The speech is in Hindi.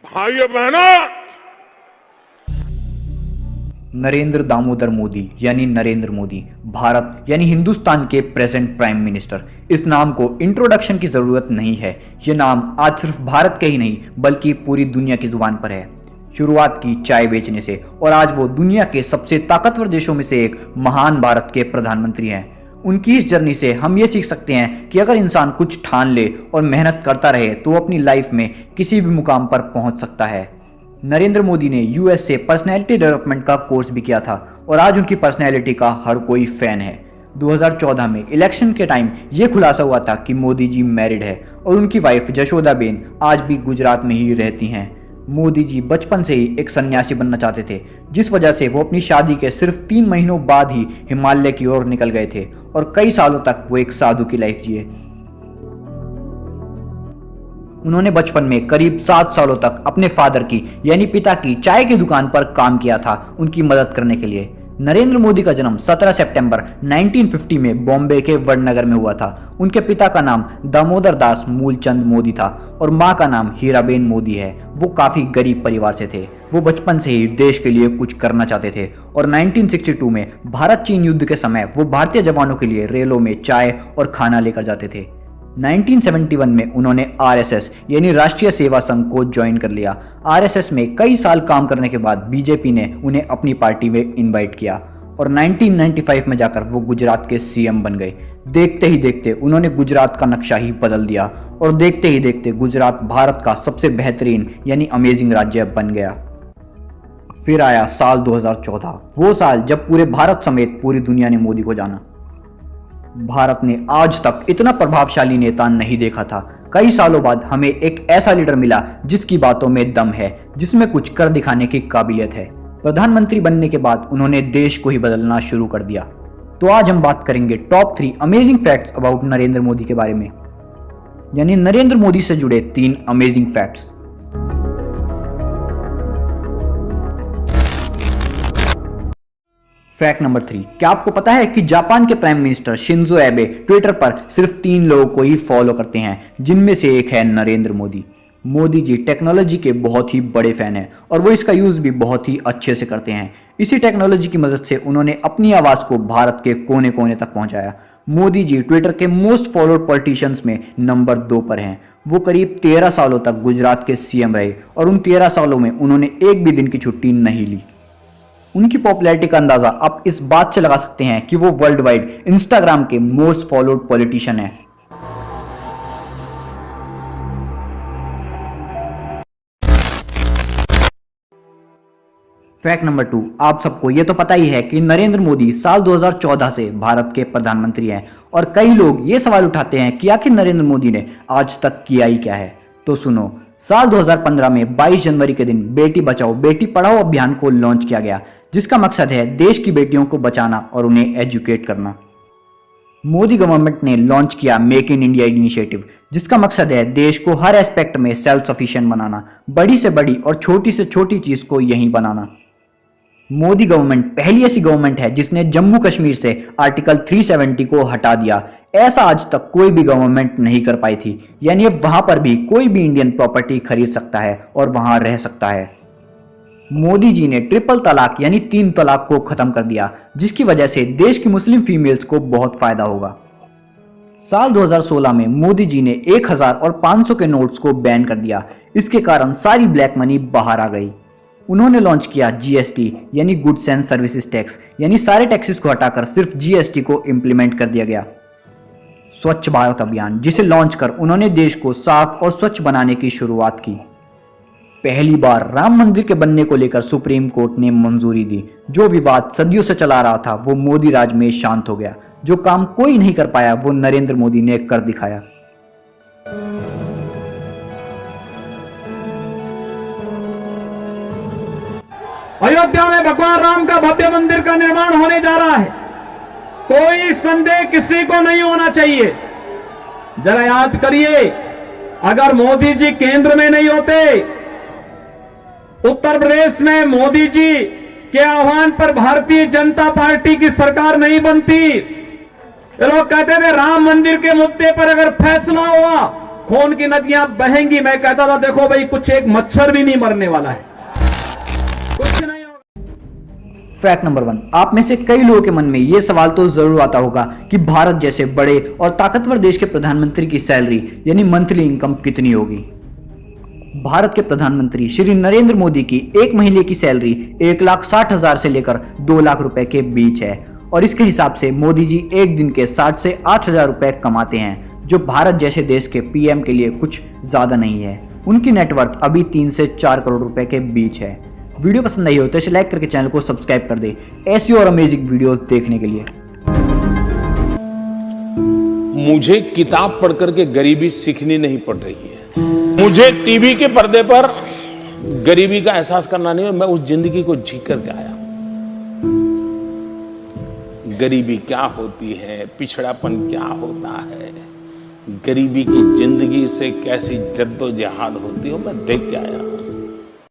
भाइयों बहनों, नरेंद्र दामोदर मोदी यानी नरेंद्र मोदी भारत यानी हिंदुस्तान के प्रेजेंट प्राइम मिनिस्टर। इस नाम को इंट्रोडक्शन की जरूरत नहीं है। ये नाम आज सिर्फ भारत के ही नहीं बल्कि पूरी दुनिया की जुबान पर है। शुरुआत की चाय बेचने से और आज वो दुनिया के सबसे ताकतवर देशों में से एक महान भारत के प्रधानमंत्री हैं। उनकी इस जर्नी से हम ये सीख सकते हैं कि अगर इंसान कुछ ठान ले और मेहनत करता रहे तो वो अपनी लाइफ में किसी भी मुकाम पर पहुंच सकता है। नरेंद्र मोदी ने यूएस से पर्सनैलिटी डेवलपमेंट का कोर्स भी किया था और आज उनकी पर्सनैलिटी का हर कोई फैन है। 2014 में इलेक्शन के टाइम ये खुलासा हुआ था कि मोदी जी मैरिड है और उनकी वाइफ जशोदाबेन आज भी गुजरात में ही रहती हैं। मोदी जी बचपन से ही एक सन्यासी बनना चाहते थे, जिस वजह से वो अपनी शादी के सिर्फ 3 महीनों बाद ही हिमालय की ओर निकल गए थे और कई सालों तक वो एक साधु की लाइफ जिए। उन्होंने बचपन में करीब 7 सालों तक अपने फादर की यानी पिता की चाय की दुकान पर काम किया था उनकी मदद करने के लिए। नरेंद्र मोदी का जन्म 17 सितंबर 1950 में बॉम्बे के वडनगर में हुआ था। उनके पिता का नाम दामोदर दास मूलचंद मोदी था और मां का नाम हीराबेन मोदी है। वो काफी गरीब परिवार से थे। वो बचपन से ही देश के लिए कुछ करना चाहते थे और 1962 में भारत चीन युद्ध के समय वो भारतीय जवानों के लिए रेलों में चाय और खाना लेकर जाते थे। 1971 में उन्होंने आरएसएस यानी राष्ट्रीय सेवा संघ को ज्वाइन कर लिया। आरएसएस में कई साल काम करने के बाद बीजेपी ने उन्हें अपनी पार्टी में इनवाइट किया और 1995 में जाकर वो गुजरात के सीएम बन गए। देखते ही देखते उन्होंने गुजरात का नक्शा ही बदल दिया और देखते ही देखते गुजरात भारत का सबसे बेहतरीन यानी अमेजिंग राज्य बन गया। फिर आया साल 2014, वो साल जब पूरे भारत समेत पूरी दुनिया ने मोदी को जाना। भारत ने आज तक इतना प्रभावशाली नेता नहीं देखा था। कई सालों बाद हमें एक ऐसा लीडर मिला जिसकी बातों में दम है, जिसमें कुछ कर दिखाने की काबिलियत है। प्रधानमंत्री बनने के बाद उन्होंने देश को ही बदलना शुरू कर दिया। तो आज हम बात करेंगे top 3 amazing facts about Narendra Modi के बारे में, यानी नरेंद्र मोदी से जुड़े 3 अमेजिंग फैक्ट्स। फैक्ट नंबर 3, क्या आपको पता है कि जापान के प्राइम मिनिस्टर शिंजो एबे ट्विटर पर सिर्फ 3 लोगों को ही फॉलो करते हैं, जिनमें से एक है नरेंद्र मोदी। मोदी जी टेक्नोलॉजी के बहुत ही बड़े फैन हैं और वो इसका यूज भी बहुत ही अच्छे से करते हैं। इसी टेक्नोलॉजी की मदद से उन्होंने अपनी आवाज को भारत के कोने कोने तक पहुंचाया। मोदी जी ट्विटर के मोस्ट फॉलोड पॉलिटिशियंस में नंबर 2 पर हैं। वो करीब 13 सालों तक गुजरात के सीएम रहे और उन 13 सालों में उन्होंने एक भी दिन की छुट्टी नहीं ली। उनकी पॉपुलैरिटी का अंदाजा आप इस बात से लगा सकते हैं कि वो वर्ल्ड वाइड इंस्टाग्राम के मोस्ट फॉलोड पॉलिटिशियन हैं। फैक्ट नंबर 2, आप सबको ये तो पता ही है कि नरेंद्र मोदी साल 2014 से भारत के प्रधानमंत्री हैं और कई लोग ये सवाल उठाते हैं कि आखिर नरेंद्र मोदी ने आज तक किया ही क्या है। तो सुनो, साल 2015 में 22 जनवरी के दिन बेटी बचाओ बेटी पढ़ाओ अभियान को लॉन्च किया गया, जिसका मकसद है देश की बेटियों को बचाना और उन्हें एजुकेट करना। मोदी गवर्नमेंट ने लॉन्च किया मेक इन इंडिया इनिशिएटिव, जिसका मकसद है देश को हर एस्पेक्ट में सेल्फ सफिशिएंट बनाना, बड़ी से बड़ी और छोटी से छोटी चीज को यहीं बनाना। मोदी गवर्नमेंट पहली ऐसी गवर्नमेंट है जिसने जम्मू कश्मीर से आर्टिकल 370 को हटा दिया। ऐसा आज तक कोई भी गवर्नमेंट नहीं कर पाई थी, यानी अब वहां पर भी कोई भी इंडियन प्रॉपर्टी खरीद सकता है और वहां रह सकता है। मोदी जी ने ट्रिपल तलाक यानी 3 तलाक को खत्म कर दिया, जिसकी वजह से देश की मुस्लिम फीमेल्स को बहुत फायदा होगा। साल 2016 में मोदी जी ने 1000 और 500 के नोट्स को बैन कर दिया। इसके कारण सारी ब्लैक मनी बाहर आ गई। उन्होंने लॉन्च किया जीएसटी यानी गुड्स एंड सर्विसेज टैक्स, यानी सारे टैक्सेस को हटाकर सिर्फ जीएसटी को इंप्लीमेंट कर दिया गया। स्वच्छ भारत अभियान, जिसे लॉन्च कर उन्होंने देश को साफ और स्वच्छ बनाने की शुरुआत की। पहली बार राम मंदिर के बनने को लेकर सुप्रीम कोर्ट ने मंजूरी दी। जो विवाद सदियों से चला रहा था वो मोदी राज में शांत हो गया। जो काम कोई नहीं कर पाया वो नरेंद्र मोदी ने कर दिखाया। अयोध्या में भगवान राम का भव्य मंदिर का निर्माण होने जा रहा है। कोई संदेह किसी को नहीं होना चाहिए। जरा याद करिए, अगर मोदी जी केंद्र में नहीं होते, उत्तर प्रदेश में मोदी जी के आह्वान पर भारतीय जनता पार्टी की सरकार नहीं बनती। लोग कहते थे राम मंदिर के मुद्दे पर अगर फैसला हुआ खून की नदियां बहेंगी। मैं कहता था देखो भाई कुछ एक मच्छर भी नहीं मरने वाला है, कुछ नहीं होगा। फैक्ट नंबर 1, आप में से कई लोगों के मन में यह सवाल तो जरूर आता होगा कि भारत जैसे बड़े और ताकतवर देश के प्रधानमंत्री की सैलरी यानी मंथली इनकम कितनी होगी। भारत के प्रधानमंत्री श्री नरेंद्र मोदी की एक महीने की सैलरी 1,60,000 से लेकर 2 लाख रुपए के बीच है और इसके हिसाब से मोदी जी एक दिन के 7 से 8,000 रुपए कमाते हैं, जो भारत जैसे देश के पीएम के लिए कुछ ज्यादा नहीं है। उनकी नेटवर्थ अभी 3 से 4 करोड़ रुपए के बीच है। वीडियो पसंद आई हो तो इसे लाइक करके चैनल को सब्सक्राइब कर दे ऐसी और अमेजिंग वीडियोस देखने के लिए। मुझे किताब पढ़ करके गरीबी सीखनी नहीं पड़ रही है, मुझे टीवी के पर्दे पर गरीबी का एहसास करना नहीं है। मैं उस जिंदगी को जी करके आया। गरीबी क्या होती है, पिछड़ापन क्या होता है, गरीबी की जिंदगी से कैसी जद्दोजहद होती है, मैं देख के आया।